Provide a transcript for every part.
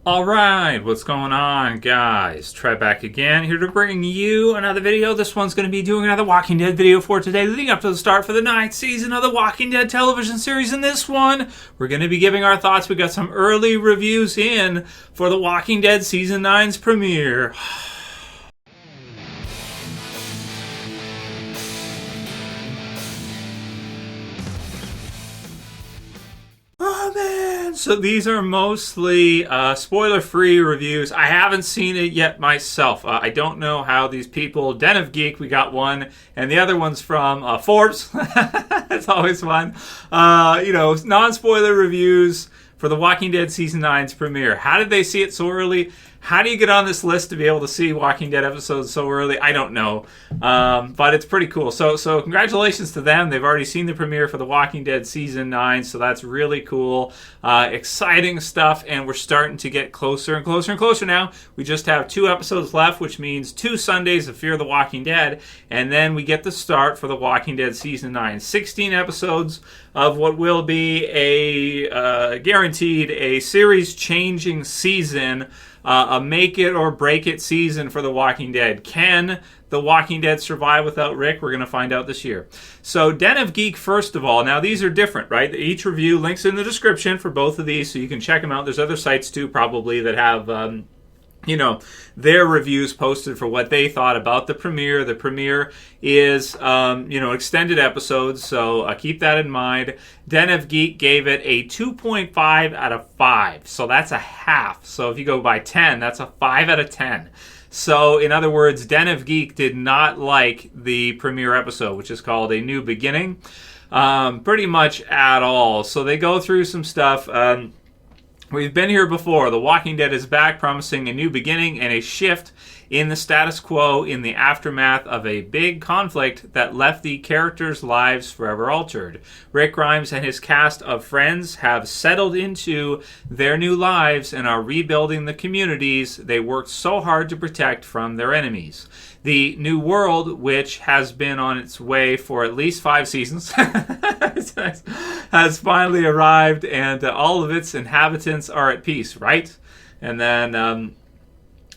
Alright, what's going on, guys? Trev back again, here to bring you another video. This one's going to be doing another Walking Dead video for today, leading up to the start for the 9th season of the Walking Dead television series. In this one, we're going to be giving our thoughts. We got some early reviews in for the Walking Dead Season 9's premiere. Oh man! So these are mostly spoiler-free reviews. I haven't seen it yet myself. I don't know how these people, Den of Geek, we got one, and the other one's from Forbes. It's always fun. Non-spoiler reviews for the Walking Dead Season 9's premiere. How did they see it so early? How do you get on this list to be able to see Walking Dead episodes so early? I don't know. But it's pretty cool. So congratulations to them. They've already seen the premiere for the Walking Dead Season 9, so that's really cool. Exciting stuff, and we're starting to get closer and closer and closer now. We just have 2 episodes left, which means 2 Sundays of Fear the Walking Dead, and then we get the start for the Walking Dead Season 9. 16 episodes of what will be guaranteed a series-changing season, a make-it-or-break-it season for The Walking Dead. Can The Walking Dead survive without Rick? We're going to find out this year. So, Den of Geek, first of all. Now, these are different, right? Each review, links in the description for both of these, so you can check them out. There's other sites, too, probably, that have their reviews posted for what they thought about the premiere. The premiere is, extended episodes, so keep that in mind. Den of Geek gave it a 2.5 out of 5, so that's a half. So if you go by 10, that's a 5 out of 10. So, in other words, Den of Geek did not like the premiere episode, which is called A New Beginning, pretty much at all. So they go through some stuff. We've been here before. The Walking Dead is back, promising a new beginning and a shift in the status quo in the aftermath of a big conflict that left the characters' lives forever altered. Rick Grimes and his cast of friends have settled into their new lives and are rebuilding the communities they worked so hard to protect from their enemies. The new world, which has been on its way for at least 5 seasons, has finally arrived, and all of its inhabitants are at peace, right? And then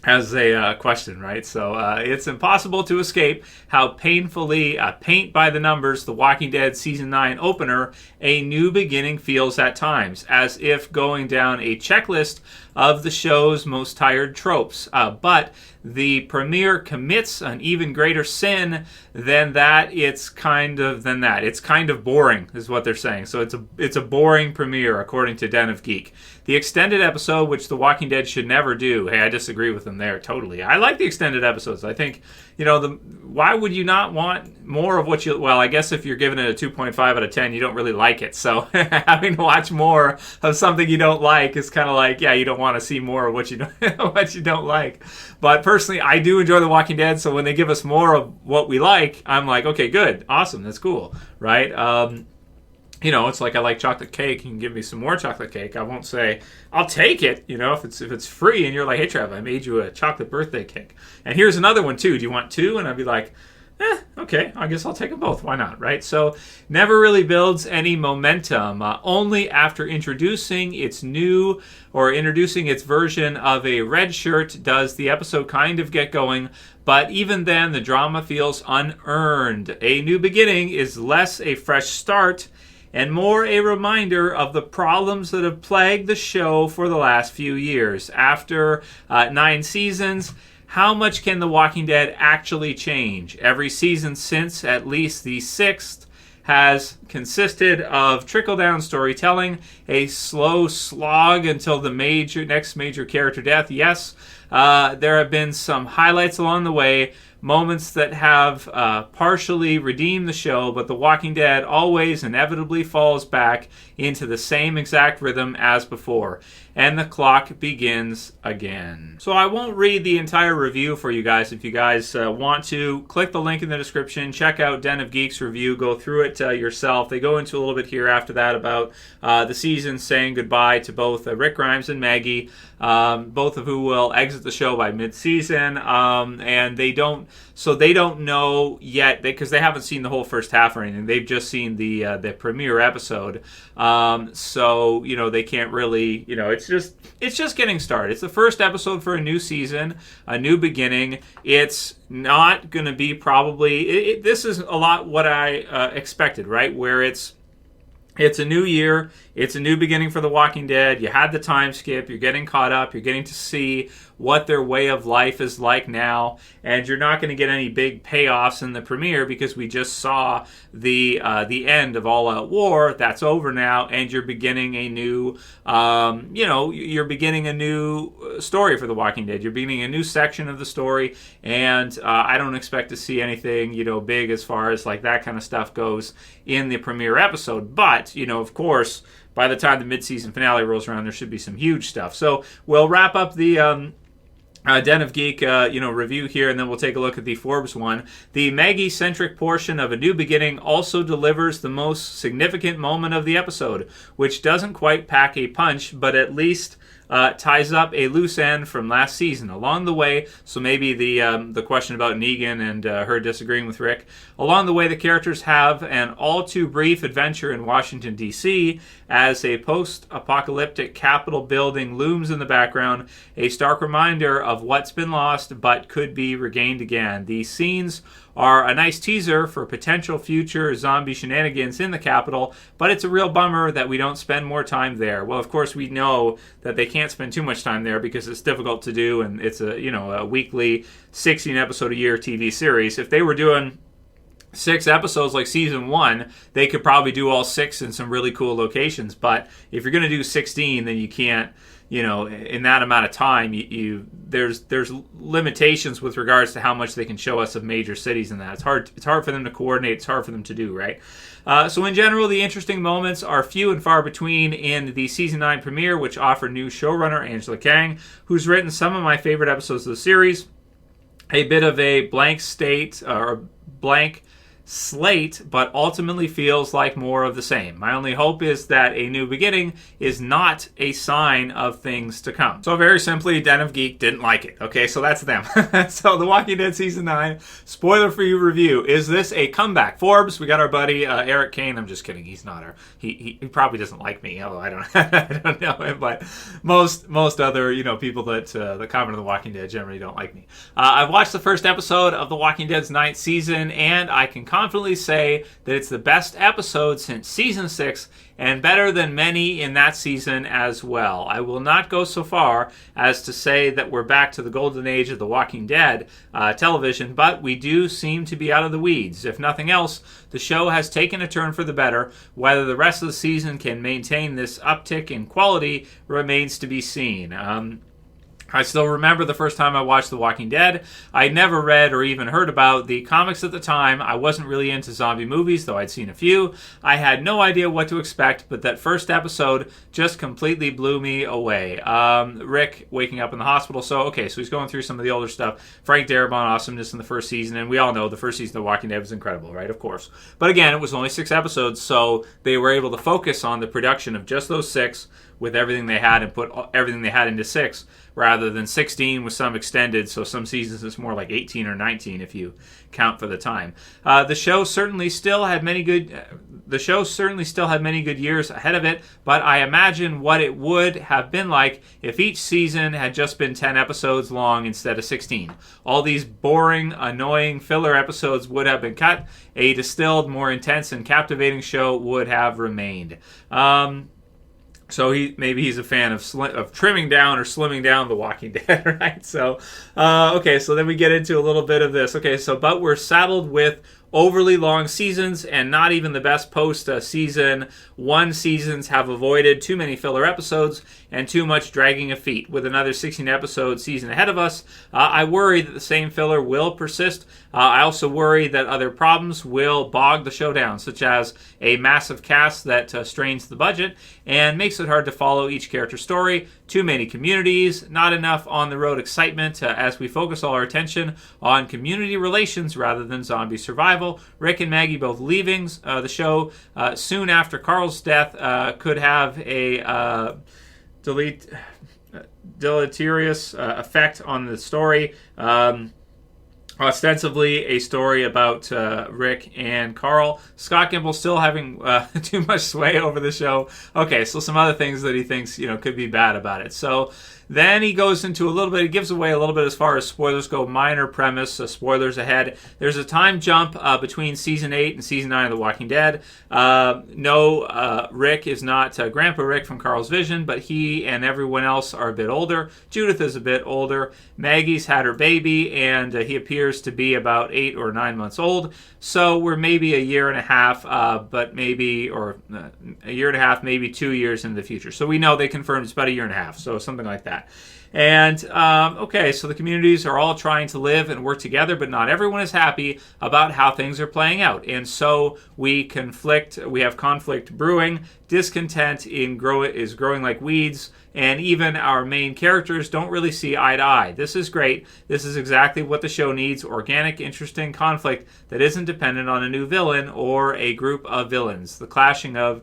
has a question, right? So it's impossible to escape how painfully paint by the numbers the Walking Dead Season 9 opener, A New Beginning, feels at times, as if going down a checklist of the show's most tired tropes. But the premiere commits an even greater sin than that. It's kind of boring, is what they're saying. So it's a boring premiere, according to Den of Geek. The extended episode, which The Walking Dead should never do. Hey, I disagree with them there totally. I like the extended episodes. I think, why would you not want more of what you... Well, I guess if you're giving it a 2.5 out of 10, you don't really like it. So having to watch more of something you don't like is kind of like, yeah, you don't want to see more of what you don't like. But personally, I do enjoy The Walking Dead, so when they give us more of what we like, I'm like, okay, good, awesome, that's cool, right? It's like I like chocolate cake. You can give me some more chocolate cake. I won't say I'll take it. If it's free and you're like, hey, Trev, I made you a chocolate birthday cake, and here's another one too. Do you want 2? And I'd be like, okay, I guess I'll take them both. Why not, right? So never really builds any momentum. Only after introducing its version of a red shirt does the episode kind of get going. But even then, the drama feels unearned. A New Beginning is less a fresh start and more a reminder of the problems that have plagued the show for the last few years. After 9 seasons, how much can The Walking Dead actually change? Every season since at least the 6th has consisted of trickle-down storytelling, a slow slog until the next major character death. Yes, there have been some highlights along the way, moments that have partially redeemed the show, but The Walking Dead always inevitably falls back into the same exact rhythm as before, and the clock begins again. So I won't read the entire review for you guys. If you guys want to, click the link in the description, check out Den of Geek's review, go through it yourself. They go into a little bit here after that about the season saying goodbye to both Rick Grimes and Maggie, both of who will exit the show by mid-season, and they don't So they don't know yet because they haven't seen the whole first half or anything. They've just seen the premiere episode. So they can't really. It's just getting started. It's the first episode for a new season, a new beginning. It's not going to be probably. This is a lot what I expected, right? Where it's a new year. It's a new beginning for The Walking Dead. You had the time skip. You're getting caught up. You're getting to see what their way of life is like now. And you're not going to get any big payoffs in the premiere because we just saw the end of All Out War. That's over now. And you're beginning a new, you're beginning a new story for The Walking Dead. You're beginning a new section of the story. And I don't expect to see anything, big as far as like that kind of stuff goes in the premiere episode. But, of course, by the time the mid-season finale rolls around, there should be some huge stuff. So we'll wrap up the Den of Geek, review here, and then we'll take a look at the Forbes one. The Maggie-centric portion of A New Beginning also delivers the most significant moment of the episode, which doesn't quite pack a punch, but at least ties up a loose end from last season. Along the way, so maybe the question about Negan and her disagreeing with Rick. Along the way, the characters have an all too brief adventure in Washington, D.C., as a post-apocalyptic Capitol building looms in the background, a stark reminder of what's been lost but could be regained again. These scenes are a nice teaser for potential future zombie shenanigans in the Capitol, but it's a real bummer that we don't spend more time there. Well, of course, we know that they can't spend too much time there because it's difficult to do, and it's a weekly 16-episode-a-year TV series. If they were doing 6 episodes like season 1, they could probably do all 6 in some really cool locations. But if you're going to do 16, then you can't, in that amount of time, there's limitations with regards to how much they can show us of major cities and that. It's hard for them to coordinate. It's hard for them to do, right? So in general, the interesting moments are few and far between in the season 9 premiere, which offered new showrunner Angela Kang, who's written some of my favorite episodes of the series. A bit of a blank slate, but ultimately feels like more of the same. My only hope is that A New Beginning is not a sign of things to come. So very simply, Den of Geek didn't like it. Okay, so that's them. So The Walking Dead Season 9, spoiler-free review. Is this a comeback? Forbes, we got our buddy Eric Kane. I'm just kidding. He's not he probably doesn't like me, although I don't I don't know him, but most other people that comment on The Walking Dead generally don't like me. I've watched the first episode of The Walking Dead's 9th season, and I can confidently say that it's the best episode since season 6 and better than many in that season as well. I will not go so far as to say that we're back to the golden age of The Walking Dead television, but we do seem to be out of the weeds. If nothing else, the show has taken a turn for the better. Whether the rest of the season can maintain this uptick in quality remains to be seen. I still remember the first time I watched The Walking Dead. I'd never read or even heard about the comics at the time. I wasn't really into zombie movies, though I'd seen a few. I had no idea what to expect, but that first episode just completely blew me away. Rick waking up in the hospital. So he's going through some of the older stuff. Frank Darabont awesomeness in the first season, and we all know the first season of The Walking Dead was incredible, right? Of course. But again, it was only 6 episodes, so they were able to focus on the production of just those 6 with everything they had and put everything they had into 6 rather than 16 with some extended, so some seasons it's more like 18 or 19 if you count for the time. The show certainly still had many good years ahead of it, but I imagine what it would have been like if each season had just been 10 episodes long instead of 16. All these boring, annoying filler episodes would have been cut. A distilled, more intense and captivating show would have remained. So he's a fan of trimming down or slimming down The Walking Dead, right? So, so then we get into a little bit of this. But we're saddled with overly long seasons, and not even the best post-season 1 seasons have avoided too many filler episodes and too much dragging of feet. With another 16-episode season ahead of us, I worry that the same filler will persist. I also worry that other problems will bog the show down, such as a massive cast that strains the budget and makes it hard to follow each character's story, too many communities, not enough on-the-road excitement as we focus all our attention on community relations rather than zombie survival. Rick and Maggie both leaving the show soon after Carl's death could have a deleterious effect on the story. ostensibly a story about Rick and Carl. Scott Gimple still having too much sway over the show. Okay, so some other things that he thinks, could be bad about it. So then he goes into a little bit, he gives away a little bit as far as spoilers go, minor premise, spoilers ahead. There's a time jump between Season 8 and Season 9 of The Walking Dead. Rick is not Grandpa Rick from Carl's vision, but he and everyone else are a bit older. Judith is a bit older. Maggie's had her baby, and he appears to be about 8 or 9 months old. So we're maybe a year and a half, but maybe, or a year and a half, maybe 2 years into the future. So we know they confirmed it's about a year and a half, so something like that. And, okay, so the communities are all trying to live and work together, but not everyone is happy about how things are playing out. And so we have conflict brewing, discontent is growing like weeds, and even our main characters don't really see eye to eye. This is great. This is exactly what the show needs: organic, interesting conflict that isn't dependent on a new villain or a group of villains. The clashing of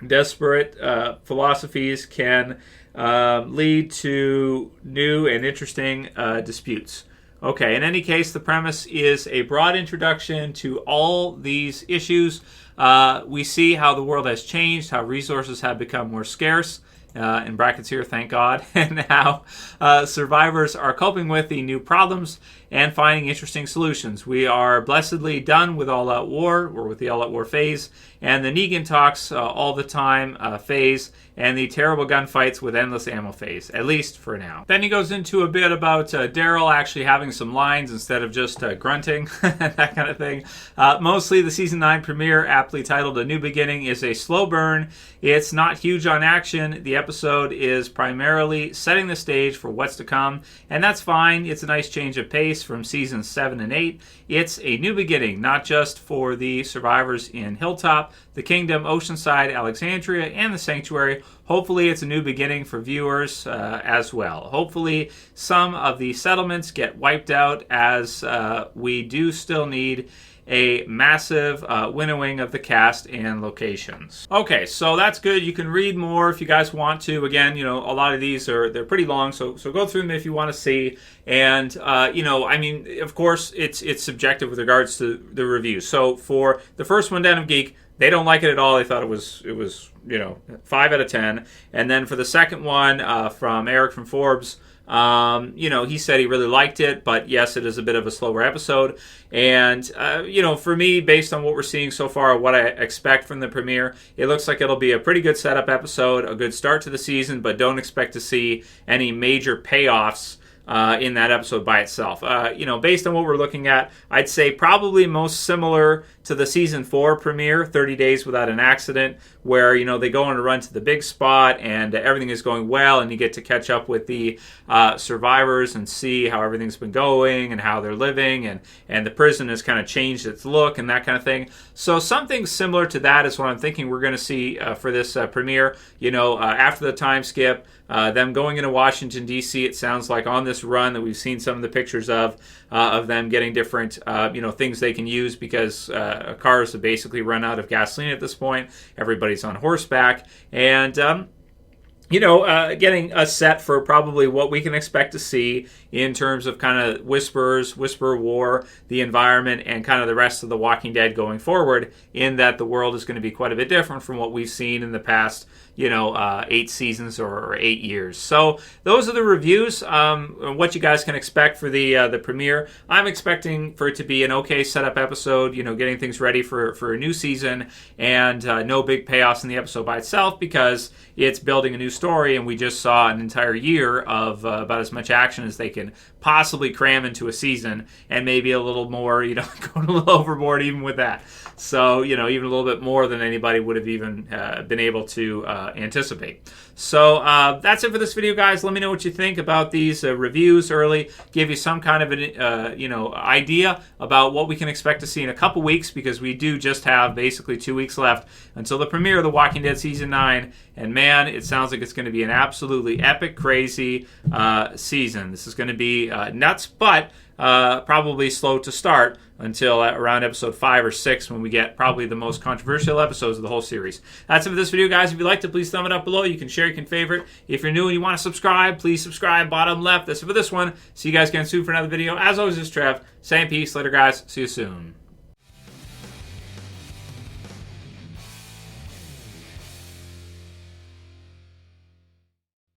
desperate philosophies can lead to new and interesting disputes. Okay, in any case, the premise is a broad introduction to all these issues. We see how the world has changed, how resources have become more scarce, in brackets here, thank God, and how survivors are coping with the new problems and finding interesting solutions. We are blessedly done with all-out war, or with the all-out war phase, and the Negan talks all the time phase, and the terrible gunfights with endless ammo phase, at least for now. Then he goes into a bit about Daryl actually having some lines instead of just grunting, that kind of thing. Mostly the Season 9 premiere, aptly titled A New Beginning, is a slow burn. It's not huge on action. The episode is primarily setting the stage for what's to come, and that's fine. It's a nice change of pace from Seasons 7 and 8. It's a new beginning, not just for the survivors in Hilltop, the Kingdom, Oceanside, Alexandria, and the Sanctuary. Hopefully it's a new beginning for viewers as well. Hopefully some of the settlements get wiped out, as we do still need a massive winnowing of the cast and locations. Okay, so that's good. You can read more if you guys want to. Again, a lot of these they're pretty long, so go through them if you want to see. And of course, it's subjective with regards to the review. So for the first one, Den of Geek, they don't like it at all. They thought it was 5 out of 10. And then for the second one, from Eric from Forbes, he said he really liked it, but yes, it is a bit of a slower episode. And, for me, based on what we're seeing so far, what I expect from the premiere, it looks like it'll be a pretty good setup episode, a good start to the season, but don't expect to see any major payoffs in that episode by itself. Based on what we're looking at, I'd say probably most similar to the Season 4 premiere, 30 Days Without an Accident, where, they go on a run to the big spot and everything is going well, and you get to catch up with the survivors and see how everything's been going and how they're living, and the prison has kind of changed its look and that kind of thing. So something similar to that is what I'm thinking we're going to see for this premiere. After the time skip, them going into Washington, D.C., it sounds like on this run that we've seen some of the pictures of them getting different, things they can use, because cars have basically run out of gasoline at this point. Everybody's on horseback, and getting us set for probably what we can expect to see in terms of kind of Whisper War, the environment, and kind of the rest of The Walking Dead going forward, in that the world is going to be quite a bit different from what we've seen in the past 8 seasons or 8 years. So those are the reviews. What you guys can expect for the premiere. I'm expecting for it to be an okay setup episode, getting things ready for a new season, and no big payoffs in the episode by itself, because it's building a new story, and we just saw an entire year of about as much action as they can possibly cram into a season, and maybe a little more, going a little overboard even with that. So, even a little bit more than anybody would have even been able to anticipate. So that's it for this video, guys. Let me know what you think about these reviews early. Give you some kind of an idea about what we can expect to see in a couple weeks, because we do just have basically 2 weeks left until the premiere of The Walking Dead Season 9. And man, it sounds like it's going to be an absolutely epic, crazy season. This is going to be nuts, but probably slow to start until around episode 5 or 6 when we get probably the most controversial episodes of the whole series. That's it for this video, guys. If you liked it, please thumb it up below. You can share, you can favorite. If you're new and you want to subscribe, please subscribe. Bottom left. That's it for this one. See you guys again soon for another video. As always, this is Trev saying peace. Later, guys. See you soon.